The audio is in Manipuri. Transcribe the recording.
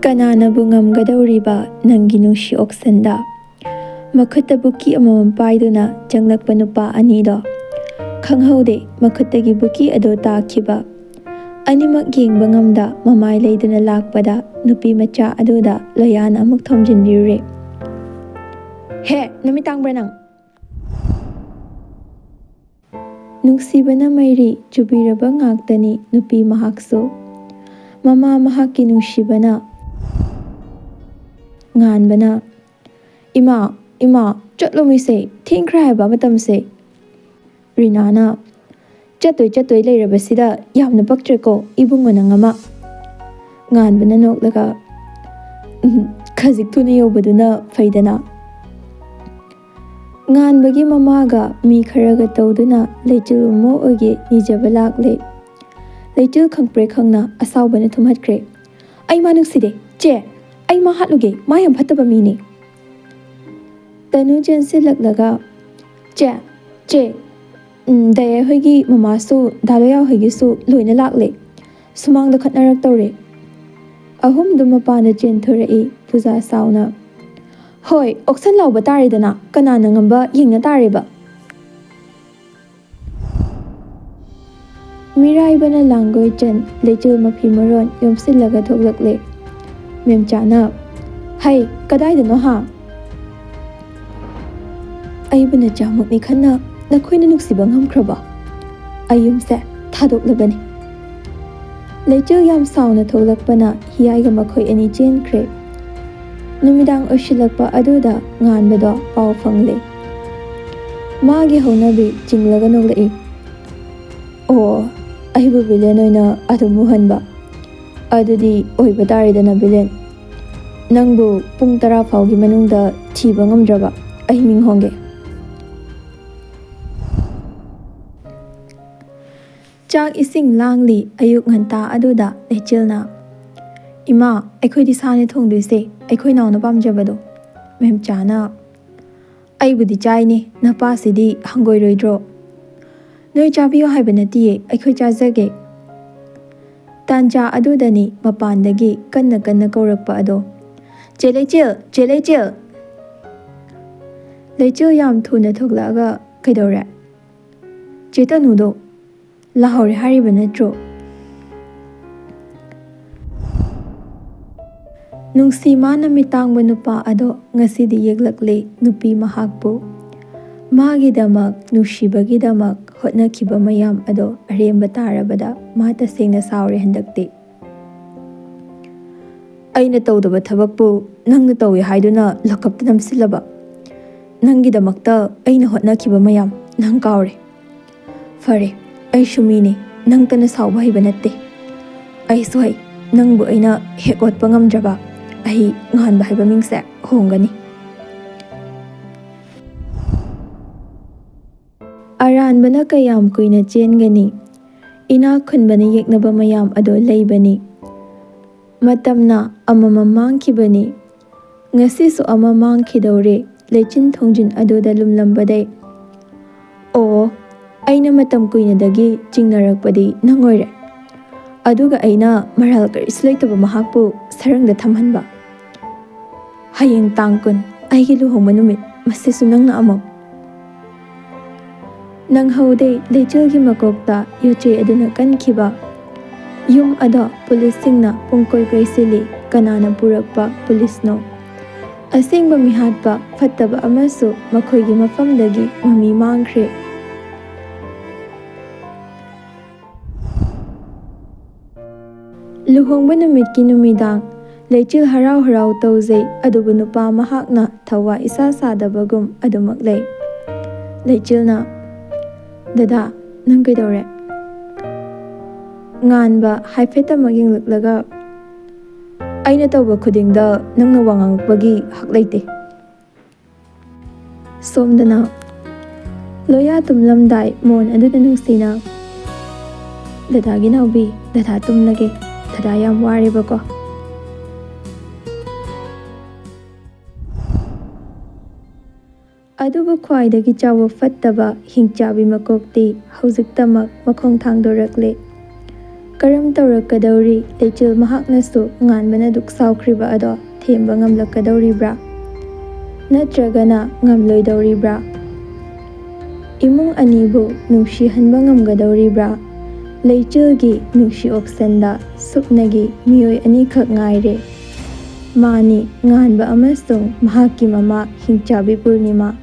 Kananabu ngamgadawriba nangi Nungshi Auctionda makhutta buki amamam paiduna changlakpa nupa anido khanghaude makhuttagi buki ado takhiba animak yengba ngamda mamai leiduna lakpada nupi macha aduda loyana amuk thomjinbirure. He namitangbra nang Nungsibana mairi chubiraba ngaktani nupi mahakso mama mahaki nungsibana nganbana ima chatlomise thingkhra haiba matamse rinana chatoi leirabasida yamna baktreko ibungona ngama nganbana noklaga khajik thuni yobaduna faidana nganbagi mamaga mi kharaga tawduna leichil mo oge nijaba lakle leichil khangpre khangna asawbana thumhatkre ai manukside che ai ma hatluge mayam phattaba mini tanu jense laklaga che daya hoigi mamasu daloya hoigi su loina lakle sumangda khatnarak tawre ahum duma pana jenthore puja sauna hoi auction lauba taridana kanana ngamba yengna tareba miraibana langoi chen lechil mafi maron yomsillaga thoklakle memchana hai kadaidano ha aibana jamukni khanna nakhoina nuksiba ngamkhraba ayumse thadoklabani lechil yam sauna thoklakpana hiyaiga makhoi ani chenkhre numidang oshilakpa aduda nganbado pau fangle magi honabi chinglaga noglai o aibu bilen oina adumu hanba adudi oiba taridana bilen nangbu pung 10 faugi manungda thiba ngamdraba ai ming honge chak ising langli ayuk nganta aduda lechilna ima aikhoi di sane thongduise aikhoi nauna pamjabado memchana aibudi chaini napa sidi hangoi roidro noi chabiyo haibanati aikhoi chajage tanja adudani mapandagi kanna kaurakpa ado chelechil lechil yam thuna thoklaga kaidore chetanudo lahore hariba natro nungsi mana mitangba nupa ado ngasidi yeglakle nupi mahakbu magi damak nushibagi damak hotnakiba mayam ado aremba tarabada mata sengna saure handakte aina tawdaba thabakbu nangna tawi haiduna lakapta namsilaba nangi damakta aina hotnakiba mayam nang kaure fare ai shumini nangtana sawba haiba natte ai sohai nangbu aina hekotpa ngamdraba ai nganba haiba mingse hongani aranbana kayam kuina chengani ina khunbana yeknaba mayam ado leibani matamna amamam mangkhibani ngasisu ama mangkhidore lechin thongjin adoda lumlambadai o aina matam kuinadagi chingnarakpadi nangoire aduga aina maral karisu leitaba mahakpu sarangda thamhanba hayeng tangkun aigi luhongba numit masisu nangna amok nanghaude lechilgi makokta yoche aduna kankhiba yum ada police singna pungkoi kaisili kanana purakpa police no asengba mihatpa phattaba amasu makhoigi mafamdagi mami mangkhre luhongba numitki numidang lechil harau tawzei adubu nupa mahakna thawa isa sadabagum adumaklei lechilna dada nang kaidore nganba haifetamak yenglaklaga aina tawba khudingda nangna wangangpagi hak leite somdana loya tumlamdai mon aduda nungsina dadagi naubi dada tumlage dada yam waribako adubu khwaidagi chawa fattaba hingchabi makokti haujiktamak makhong thangdorakle ꯀꯔꯝ ꯇꯧꯔꯛꯀꯗꯧꯔꯤ? ꯂꯩꯆꯤꯜ ꯃꯍꯥꯛꯅꯁꯨ ꯉꯥꯟꯕꯅ ꯗꯨꯛ ꯁꯥꯎꯈ꯭ꯔꯤꯕ ꯑꯗꯣ ꯊꯦꯝꯕ ꯉꯝꯂꯛꯀꯗꯧꯔꯤꯕ꯭ꯔꯥ? ꯅꯠꯇ꯭ꯔꯒꯅ ꯉꯝꯂꯣꯏꯗꯧꯔꯤꯕ꯭ꯔꯥ? ꯏꯃꯨꯡ ꯑꯅꯤꯕꯨ ꯅꯨꯡꯁꯤꯍꯟꯕ ꯉꯝꯒꯗꯧꯔꯤꯕ꯭ꯔꯥ? ꯂꯩꯆꯤꯜꯒꯤ ꯅꯨꯡꯁꯤ ꯑꯣꯛꯁꯟꯗ ꯁꯨꯞꯅꯒꯤ ꯃꯤꯑꯣꯏ ꯑꯅꯤꯈꯛ ꯉꯥꯏꯔꯦ꯫ ꯃꯥꯅꯤ, ꯉꯥꯟꯕ ꯑꯃꯁꯨꯡ ꯃꯍꯥꯛꯀꯤ ꯃꯃꯥ ꯍꯤꯡꯆꯥꯕꯤ ꯄꯨꯔꯅꯤꯃꯥ꯫